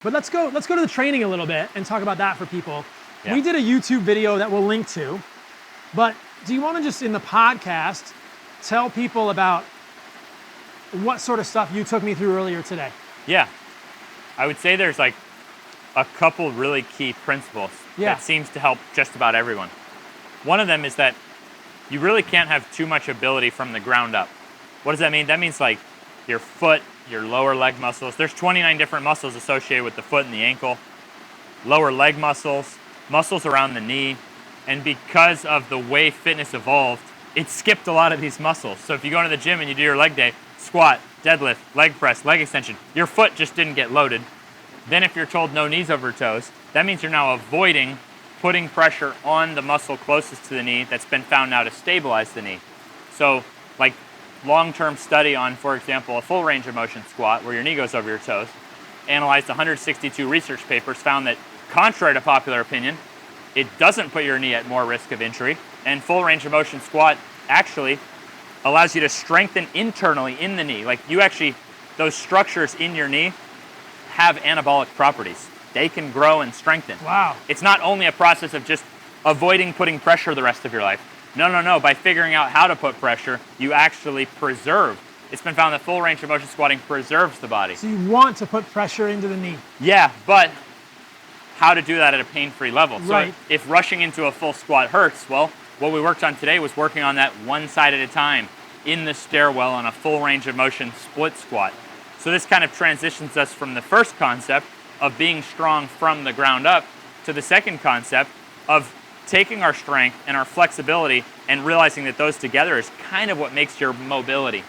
But let's go to the training a little bit and talk about that for people. Yeah. We did a YouTube video that we'll link to, but do you want to just in the podcast tell people about what sort of stuff you took me through earlier today? Yeah. I would say there's like a couple really key principles that seems to help just about everyone. One of them is that you really can't have too much ability from the ground up. What does that mean? That means like your foot, your lower leg muscles. There's 29 different muscles associated with the foot and the ankle. Lower leg muscles, muscles around the knee. And because of the way fitness evolved, it skipped a lot of these muscles. So if you go to the gym and you do your leg day, squat, deadlift, leg press, leg extension, your foot just didn't get loaded. Then if you're told no knees over toes, that means you're now avoiding putting pressure on the muscle closest to the knee that's been found now to stabilize the knee. So like long-term study on, for example, a full range of motion squat where your knee goes over your toes, analyzed 162 research papers, found that contrary to popular opinion, it doesn't put your knee at more risk of injury, and full range of motion squat actually allows you to strengthen internally in the knee. Like you actually, those structures in your knee have anabolic properties. They can grow and strengthen. Wow. It's not only a process of just avoiding putting pressure the rest of your life. No. By figuring out how to put pressure, you actually preserve. It's been found that full range of motion squatting preserves the body. So you want to put pressure into the knee. Yeah, but how to do that at a pain-free level. Right. So if rushing into a full squat hurts, well, what we worked on today was working on that one side at a time in the stairwell on a full range of motion split squat. So this kind of transitions us from the first concept of being strong from the ground up to the second concept of taking our strength and our flexibility and realizing that those together is kind of what makes your mobility.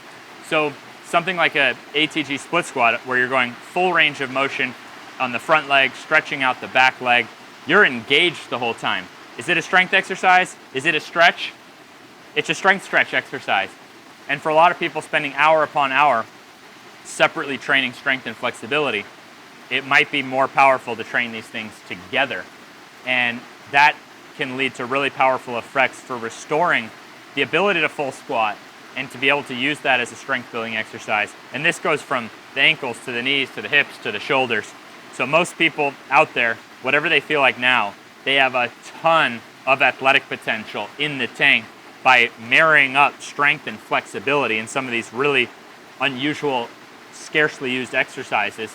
So something like a ATG split squat where you're going full range of motion on the front leg, stretching out the back leg, you're engaged the whole time. Is it a strength exercise? Is it a stretch? It's a strength stretch exercise. And for a lot of people spending hour upon hour separately training strength and flexibility, it might be more powerful to train these things together. And that can lead to really powerful effects for restoring the ability to full squat and to be able to use that as a strength building exercise. And this goes from the ankles to the knees to the hips to the shoulders. So most people out there, whatever they feel like now, they have a ton of athletic potential in the tank by marrying up strength and flexibility in some of these really unusual, scarcely used exercises,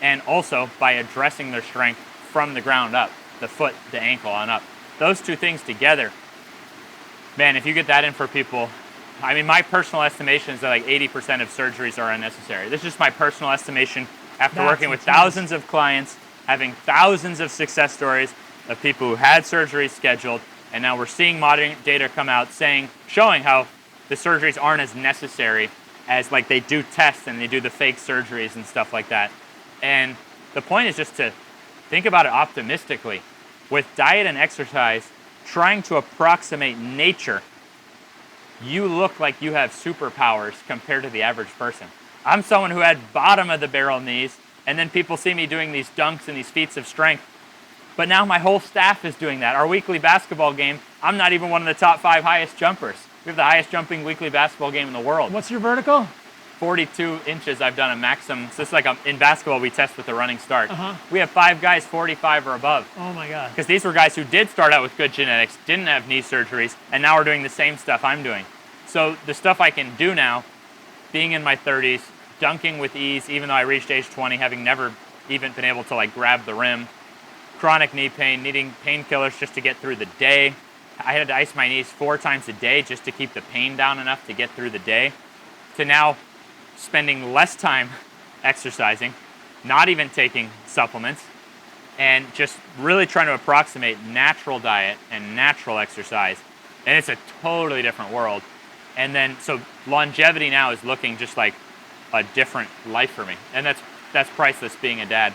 and also by addressing their strength from the ground up, the foot, the ankle on up. Those two things together, man, if you get that in for people, I mean, my personal estimation is that like 80% of surgeries are unnecessary. This is just my personal estimation after working with thousands of clients, having thousands of success stories of people who had surgeries scheduled, and now we're seeing modern data come out showing how the surgeries aren't as necessary as like they do tests and they do the fake surgeries and stuff like that. And the point is just to think about it optimistically. With diet and exercise, trying to approximate nature, you look like you have superpowers compared to the average person. I'm someone who had bottom of the barrel knees, and then people see me doing these dunks and these feats of strength. But now my whole staff is doing that. Our weekly basketball game, I'm not even one of the top 5 highest jumpers. We have the highest jumping weekly basketball game in the world. What's your vertical? 42 inches I've done a maximum. So it's like in basketball we test with the running start. We have 5 guys 45 or above. Oh my God. Because these were guys who did start out with good genetics, didn't have knee surgeries, and now we're doing the same stuff I'm doing. So the stuff I can do now, being in my 30s, dunking with ease, even though I reached age 20, having never even been able to like grab the rim, chronic knee pain, needing painkillers just to get through the day. I had to ice my knees 4 times a day just to keep the pain down enough to get through the day, to now spending less time exercising, not even taking supplements, and just really trying to approximate natural diet and natural exercise. And it's a totally different world. And then, so longevity now is looking just like a different life for me. And that's priceless being a dad.